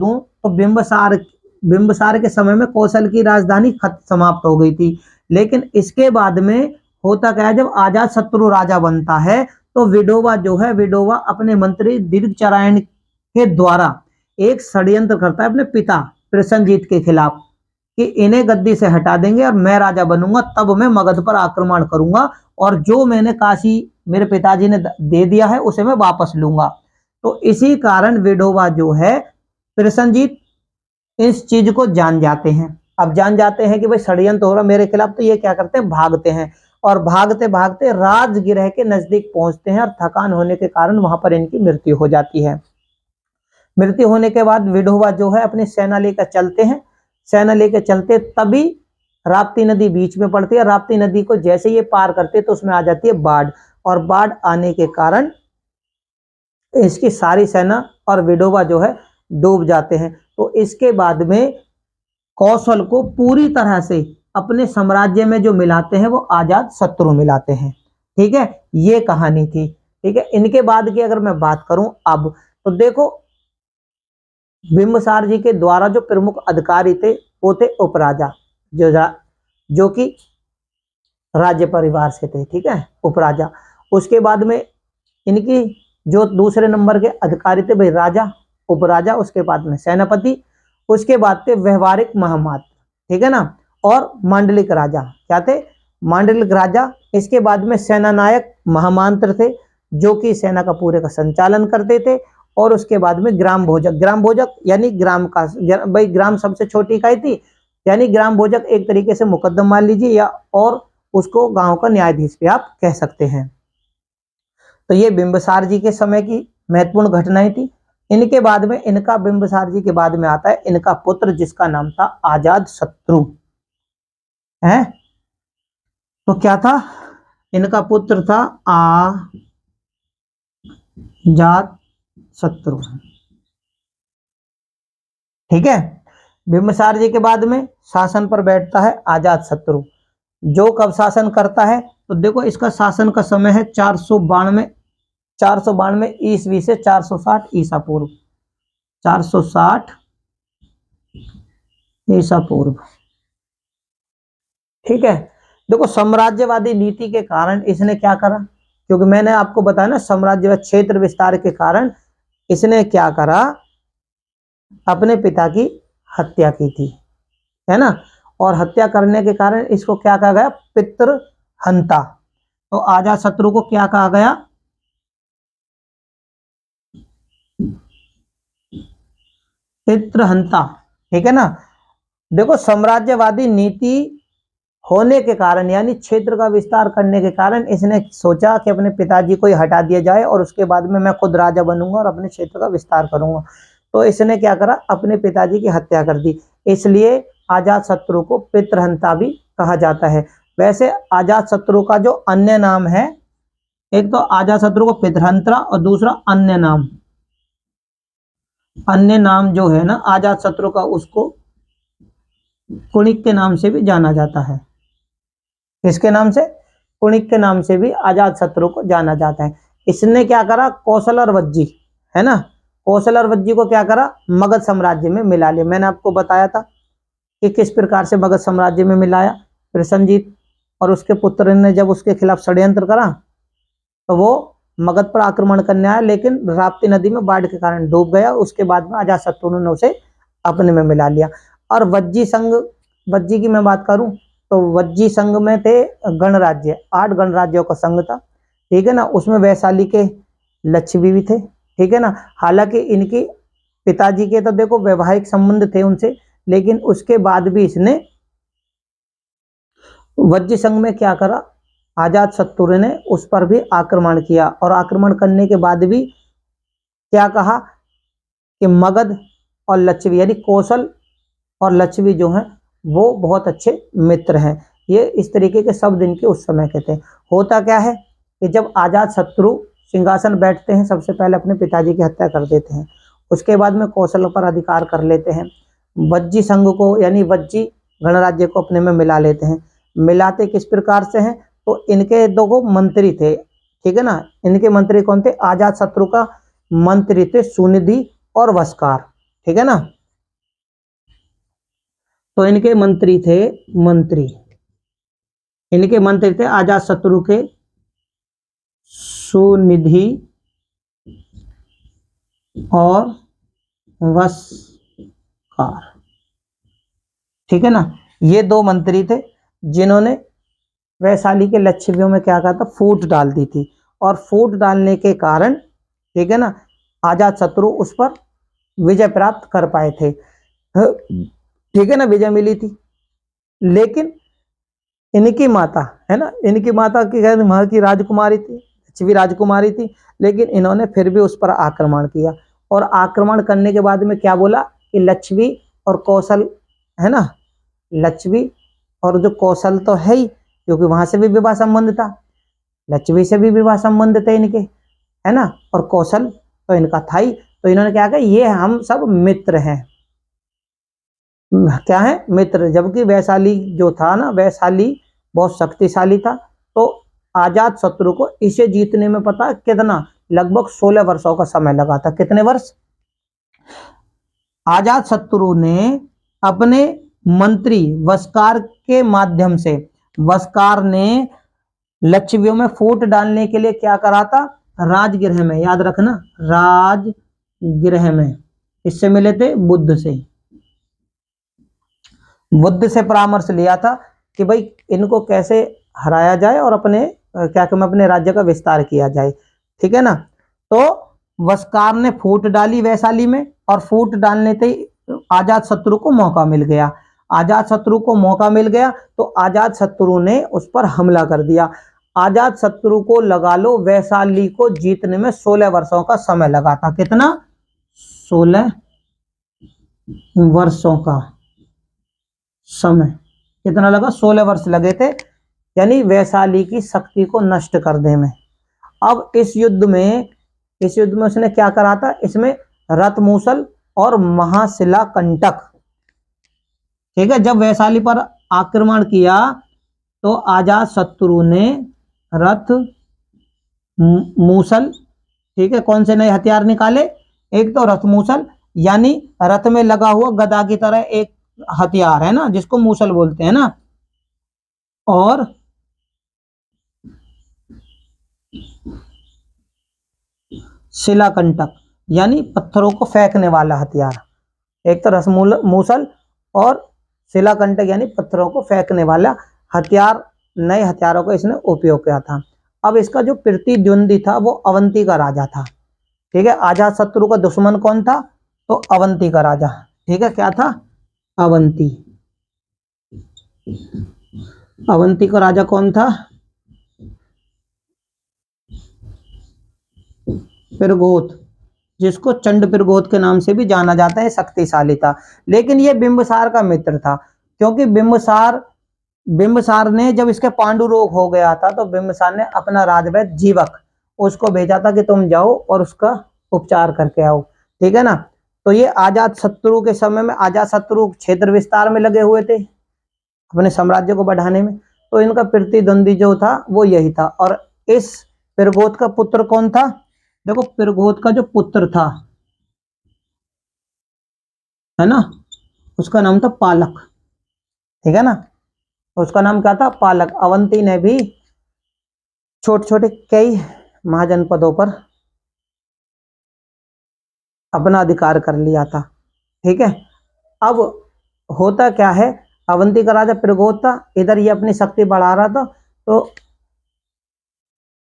दूं तो बिंबिसार के समय में कौशल की राजधानी समाप्त हो गई थी। लेकिन इसके बाद में होता क्या है, जब अजात शत्रु राजा बनता है तो विडोबा जो है, विडोबा अपने मंत्री दीर्घचरायण के द्वारा एक षड्यंत्र करता है अपने पिता प्रसन्नजीत के खिलाफ कि इन्हें गद्दी से हटा देंगे और मैं राजा बनूंगा, तब मैं मगध पर आक्रमण करूंगा और जो मैंने काशी मेरे पिताजी ने दे दिया है उसे मैं वापस लूंगा। तो इसी कारण विडोबा जो है, प्रसन्नजीत इस चीज को जान जाते हैं। अब जान जाते हैं कि भाई षड्यंत्र हो रहा मेरे खिलाफ, तो ये क्या करते हैं, भागते हैं और भागते भागते राजगृह के नजदीक पहुंचते हैं और थकान होने के कारण वहां पर इनकी मृत्यु हो जाती है। मृत्यु होने के बाद विडोबा जो है अपनी सेना लेकर चलते हैं। सेना लेकर चलते तभी राप्ती नदी बीच में पड़ती है। राप्ती नदी को जैसे ये पार करते तो उसमें आ जाती है बाढ़, और बाढ़ आने के कारण इसकी सारी सेना और विडोबा जो है डूब जाते हैं। तो इसके बाद में कौशल को पूरी तरह से अपने साम्राज्य में जो मिलाते हैं वो अजात शत्रु मिलाते हैं। ठीक है, ये कहानी थी। ठीक है, इनके बाद की अगर मैं बात करूं अब, तो देखो बिंबिसार जी के द्वारा जो प्रमुख अधिकारी थे वो थे उपराजा, जो कि राज्य परिवार से थे। ठीक है, उपराजा। उसके बाद में इनकी जो दूसरे नंबर के अधिकारी थे भाई राजा, उपराजा, उसके बाद में सेनापति, उसके बाद थे व्यवहारिक महामात्र। ठीक है ना, और मांडलिक राजा। क्या थे, मांडलिक राजा। इसके बाद में सेना नायक महामांत्र थे जो कि सेना का पूरे का संचालन करते थे। और उसके बाद में ग्राम भोजक, ग्राम भोजक यानी ग्राम का, भाई ग्राम सबसे छोटी इकाई थी, यानी ग्राम भोजक एक तरीके से मुकद्दम मान लीजिए, या और उसको गांव का न्यायाधीश भी आप कह सकते हैं। तो ये बिंबिसार जी के समय की महत्वपूर्ण घटनाएं थी। इनके बाद में इनका, बिंबिसार जी के बाद में आता है इनका पुत्र जिसका नाम था अजात शत्रु है। तो क्या था, इनका पुत्र था अजात शत्रु। ठीक है, बिंबिसार जी के बाद में शासन पर बैठता है अजात शत्रु, जो कब शासन करता है, तो देखो इसका शासन का समय है 492 ईस्वी से 460 ईसा पूर्व, 460 ईसा पूर्व। ठीक है, देखो साम्राज्यवादी नीति के कारण इसने क्या करा, क्योंकि मैंने आपको बताया ना साम्राज्यवाद क्षेत्र विस्तार के कारण इसने क्या करा, अपने पिता की हत्या की थी, है ना। और हत्या करने के कारण इसको क्या कहा गया, पितृहंता। तो अजात शत्रु को क्या कहा गया, पितृहंता। ठीक है ना। देखो साम्राज्यवादी नीति होने के कारण, यानी क्षेत्र का विस्तार करने के कारण इसने सोचा कि अपने पिताजी को ही हटा दिया जाए और उसके बाद में मैं खुद राजा बनूंगा और अपने क्षेत्र का विस्तार करूंगा। तो इसने क्या करा, अपने पिताजी की हत्या कर दी। इसलिए अजात शत्रु को पितृहंता भी कहा जाता है। वैसे अजात शत्रु का जो अन्य नाम है, एक तो अजात शत्रु को पितृहंता और दूसरा अन्य नाम जो है ना अजात शत्रु का, उसको कुणिक के नाम से भी जाना जाता है। किसके नाम से, कुणिक के नाम से भी अजात शत्रु को जाना जाता है। इसने क्या करा, कौशल और वज्जी, है ना, कौशल और वज्जी को क्या करा, मगध साम्राज्य में मिला लिया। मैंने आपको बताया था कि किस प्रकार से मगध साम्राज्य में मिलाया। प्रसन्नजीत और उसके पुत्र ने जब उसके खिलाफ षड्यंत्र करा तो वो मगध पर आक्रमण करने आया, लेकिन राप्ती नदी में बाढ़ के कारण डूब गया। उसके बाद में अजात शत्रु ने उसे अपने में मिला लिया। और वज्जी संघ, वज्जी की मैं बात करूं तो वज्जी संघ में थे गणराज्य, 8 गणराज्यों का संघ था। ठीक है ना, उसमें वैशाली के लच्छवी भी थे। ठीक है ना, हालांकि इनकी पिताजी के तो देखो वैवाहिक संबंध थे उनसे, लेकिन उसके बाद भी इसने वज्जी संघ में क्या करा, अजात शत्रु ने उस पर भी आक्रमण किया। और आक्रमण करने के बाद भी क्या कहा कि मगध और लच्छवी, यानी कौशल और लच्छवी जो हैं वो बहुत अच्छे मित्र हैं। ये इस तरीके के शब्द इनके उस समय के थे। होता क्या है कि जब अजात शत्रु सिंहासन बैठते हैं, सबसे पहले अपने पिताजी की हत्या कर देते हैं, उसके बाद में कौशल पर अधिकार कर लेते हैं, वज्जी संघ को यानी वज्जी गणराज्य को अपने में मिला लेते हैं। मिलाते किस प्रकार से हैं, तो इनके दो मंत्री थे। ठीक है ना, इनके मंत्री कौन थे, अजात शत्रु का मंत्री थे सुनिधि और वस्कार। ठीक है ना। तो इनके मंत्री थे, मंत्री, इनके मंत्री थे अजात शत्रु के सुनिधि और वस्कार। ठीक है ना, ये दो मंत्री थे जिन्होंने वैशाली के लक्षियों में क्या कहा था, फूट डाल दी थी। और फूट डालने के कारण, ठीक है ना, आजाद शत्रु उस पर विजय प्राप्त कर पाए थे। ठीक है ना, विजय मिली थी। लेकिन इनकी माता, है ना, इनकी माता की वहां की राजकुमारी थी, लक्ष्मी राजकुमारी थी, लेकिन इन्होंने फिर भी उस पर आक्रमण किया। और आक्रमण करने के बाद में क्या बोला कि लक्ष्मी और कौशल, है ना, लक्ष्मी और जो कौशल तो है ही, क्योंकि वहां से भी विवाह संबंध था, लक्ष्मी से भी विवाह संबंध थे इनके, है ना, और कौशल तो इनका था ही। तो इन्होंने क्या कहा, ये हम सब मित्र हैं। क्या है, मित्र। जबकि वैशाली जो था ना, वैशाली बहुत शक्तिशाली था। तो आजाद शत्रु को इसे जीतने में पता कितना, लगभग 16 वर्षों का समय लगा था। कितने वर्ष? आजाद शत्रु ने अपने मंत्री वस्कार के माध्यम से, वस्कार ने लक्षव्यूह में फूट डालने के लिए क्या करा था, राजगृह में, याद रखना, राजगृह में इससे मिले थे बुद्ध से, बुद्ध से परामर्श लिया था कि भाई इनको कैसे हराया जाए और अपने क्या कहते हैं, अपने राज्य का विस्तार किया जाए। ठीक है ना। तो वस्कार ने फूट डाली वैशाली में, और फूट डालने से आजाद शत्रु को मौका मिल गया। आजाद शत्रु को मौका मिल गया तो आजाद शत्रु ने उस पर हमला कर दिया। आजाद शत्रु को लगा लो वैशाली को जीतने में 16 वर्षों का समय लगा था। कितना? 16 वर्षों का समय। कितना लगा? 16 वर्ष लगे थे, यानी वैशाली की शक्ति को नष्ट करने में। अब इस युद्ध में उसने क्या करा था, इसमें रथमूसल और महाशिला कंटक, ठीक है, जब वैशाली पर आक्रमण किया तो आजाद शत्रु ने रथ मूसल, ठीक है, कौन से नए हथियार निकाले, एक तो रथ मूसल, यानी रथ में लगा हुआ गदा की तरह एक हथियार है ना, जिसको मूसल बोलते हैं ना, और शिलाकंटक, यानी पत्थरों को फेंकने वाला हथियार। एक तो रसमूल मूसल और शिलाकंटक यानी पत्थरों को फेंकने वाला हथियार, नए हथियारों का इसने उपयोग किया था। अब इसका जो प्रतिद्वंदी था वो अवंती का राजा था। ठीक है, आजाद शत्रु का दुश्मन कौन था? तो अवंती का राजा। ठीक है, क्या था? अवंती। अवंती का राजा कौन था? पिरगोत, जिसको चंड पिरगोत के नाम से भी जाना जाता है, शक्तिशाली था। लेकिन ये बिंबिसार का मित्र था, क्योंकि बिंबिसार ने जब इसके पांडु रोग हो गया था तो बिंबिसार ने अपना राजवैद्य जीवक उसको भेजा था कि तुम जाओ और उसका उपचार करके आओ। ठीक है ना। तो ये आजाद शत्रु के समय में, आजाद शत्रु क्षेत्र विस्तार में लगे हुए थे अपने साम्राज्य को बढ़ाने में, तो इनका प्रतिद्वंदी जो था वो यही था। और इस पिरगोत का पुत्र कौन था? देखो, पिरगोत का जो पुत्र था, है ना, उसका नाम था पालक। ठीक है ना, उसका नाम क्या था? पालक। अवंती ने भी छोटे छोटे कई महाजनपदों पर अपना अधिकार कर लिया था। ठीक है। अब होता क्या है, अवंती का राजा पिरगोत था, इधर ये अपनी शक्ति बढ़ा रहा था, तो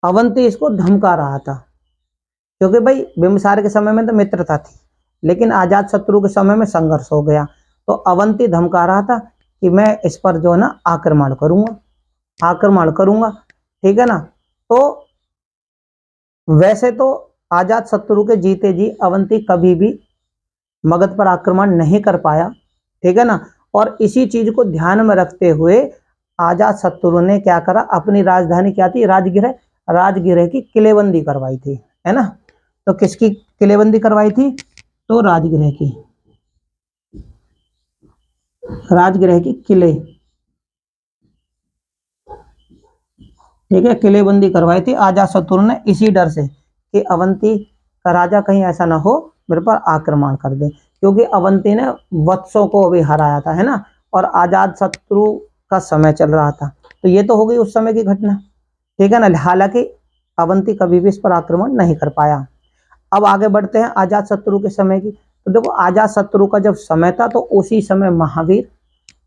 अवंती इसको धमका रहा था, क्योंकि भाई बिंबिसार के समय में तो मित्रता थी, लेकिन आजाद शत्रु के समय में संघर्ष हो गया। तो अवंती धमका रहा था कि मैं इस पर जो है ना आक्रमण करूंगा। ठीक है ना। तो वैसे तो आजाद शत्रु के जीते जी अवंती कभी भी मगध पर आक्रमण नहीं कर पाया। ठीक है ना। और इसी चीज को ध्यान में रखते हुए आजाद शत्रु ने क्या करा, अपनी राजधानी क्या थी? राजगृह की किलेबंदी करवाई थी, है ना। तो किसकी किलेबंदी करवाई थी? तो राजगृह की किले, ठीक है, किलेबंदी करवाई थी आजाद शत्रु ने, इसी डर से कि अवंती का राजा कहीं ऐसा ना हो मेरे पर आक्रमण कर दे। क्योंकि अवंती ने वत्सों को भी हराया था, है ना, और अजात शत्रु का समय चल रहा था। तो ये तो हो गई उस समय की घटना, ठीक है ना। हालांकि अवंती कभी भी इस पर आक्रमण नहीं कर पाया। अब आगे बढ़ते हैं अजात शत्रु के समय की। तो देखो अजात शत्रु का जब समय था तो उसी समय महावीर,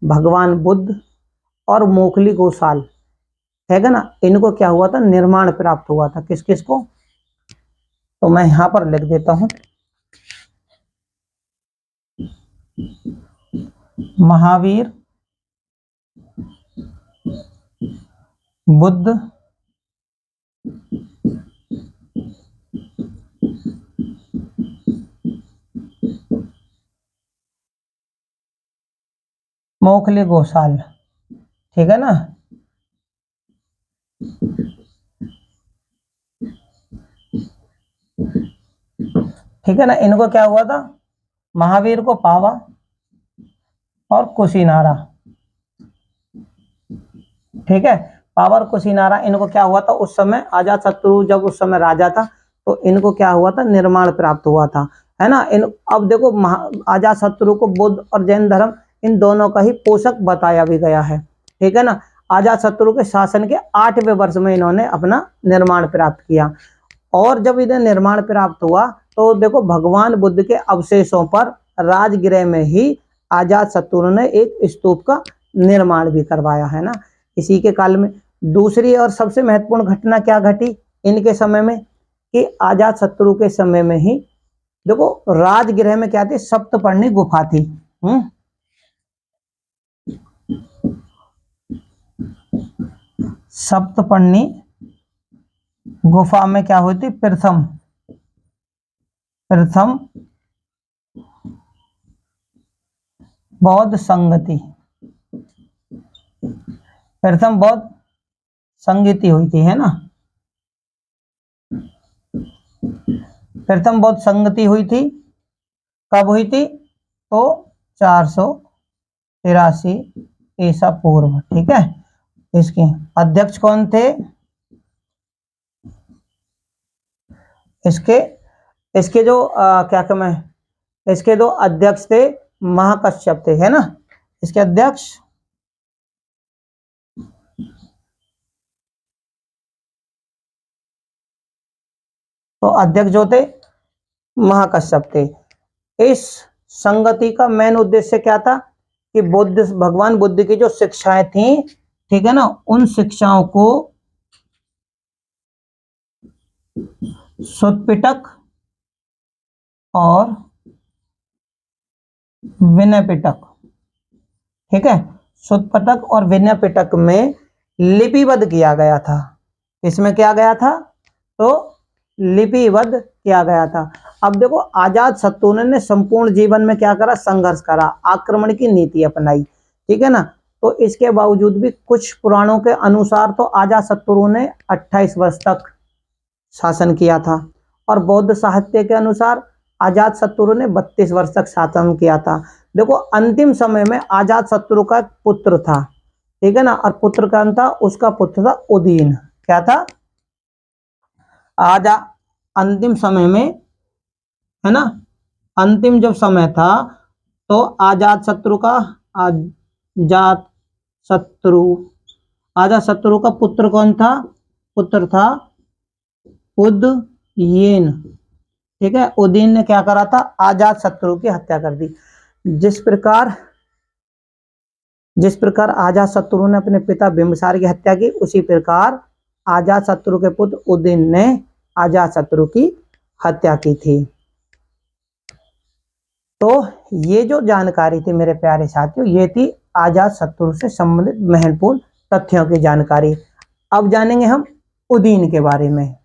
भगवान बुद्ध और मोखली गोसाल, है ना, इनको क्या हुआ था, निर्माण प्राप्त हुआ था। किस किस को, तो मैं यहां पर लिख देता हूं, महावीर, बुद्ध, मोखली गोसाल, ठीक है ना। ठीक है ना, इनको क्या हुआ था, महावीर को पावा और कुशीनारा, ठीक है, पावर कुशीनारा, इनको क्या हुआ था उस समय, अजात शत्रु जब उस समय राजा था तो इनको क्या हुआ था, निर्माण प्राप्त हुआ था, है ना। इन अब देखो अजात शत्रु को बुद्ध और जैन धर्म इन दोनों का ही पोषक बताया भी गया है, ठीक है ना। अजात शत्रु के शासन के 8वें वर्ष में इन्होंने अपना निर्माण प्राप्त किया, और जब इन्हें निर्माण प्राप्त हुआ तो देखो भगवान बुद्ध के अवशेषों पर राजगृह में ही अजात शत्रु ने एक स्तूप का निर्माण भी करवाया, है ना, इसी के काल में। दूसरी और सबसे महत्वपूर्ण घटना क्या घटी इनके समय में, कि अजात शत्रु के समय में ही देखो राजगृह में क्या थी, सप्तपर्णी गुफा थी। सप्तपर्णी गुफा में क्या होती, प्रथम बौद्ध संगति, प्रथम बौद्ध संगति हुई थी, है ना। प्रथम बौद्ध संगति हुई थी, कब हुई थी, तो 483 ईसा पूर्व, ठीक है। इसके अध्यक्ष कौन थे, इसके इसके जो क्या कहते हैं, इसके दो अध्यक्ष थे, महाकश्यप थे, है ना, इसके अध्यक्ष तो अध्यक्ष जो थे महाकश्यप थे। इस संगति का मेन उद्देश्य क्या था, कि बुद्ध, भगवान बुद्ध की जो शिक्षाएं थी, ठीक है ना, उन शिक्षाओं को सुत्पिटक और विनय पिटक, ठीक है, सुत्पिटक और विनय पिटक में लिपिबद्ध किया गया था। इसमें क्या गया था, तो लिपिबद्ध किया गया था। अब देखो अजात शत्रु ने संपूर्ण जीवन में क्या करा, संघर्ष करा, आक्रमण की नीति अपनाई, ठीक है ना। तो इसके बावजूद भी कुछ पुराणों के अनुसार तो अजात शत्रु ने 28 वर्ष तक शासन किया था, और बौद्ध साहित्य के अनुसार अजात शत्रु ने 32 वर्ष तक शासन किया था। देखो अंतिम समय में अजात शत्रु का पुत्र था, ठीक है ना, और पुत्र कौन था, उसका पुत्र था उदयन। क्या था, आजा अंतिम समय में, है ना, अंतिम जब समय था तो अजात शत्रु का अजात शत्रु अजात शत्रु का पुत्र कौन था, पुत्र था उदयन, ठीक है। उदयन ने क्या करा था, अजात शत्रु की हत्या कर दी। जिस प्रकार अजात शत्रु ने अपने पिता बिंबिसार की हत्या की, उसी प्रकार अजात शत्रु के पुत्र उदयन ने अजात शत्रु की हत्या की थी। तो ये जो जानकारी थी मेरे प्यारे साथियों, ये थी अजात शत्रु से संबंधित महत्वपूर्ण तथ्यों की जानकारी। अब जानेंगे हम उदयन के बारे में।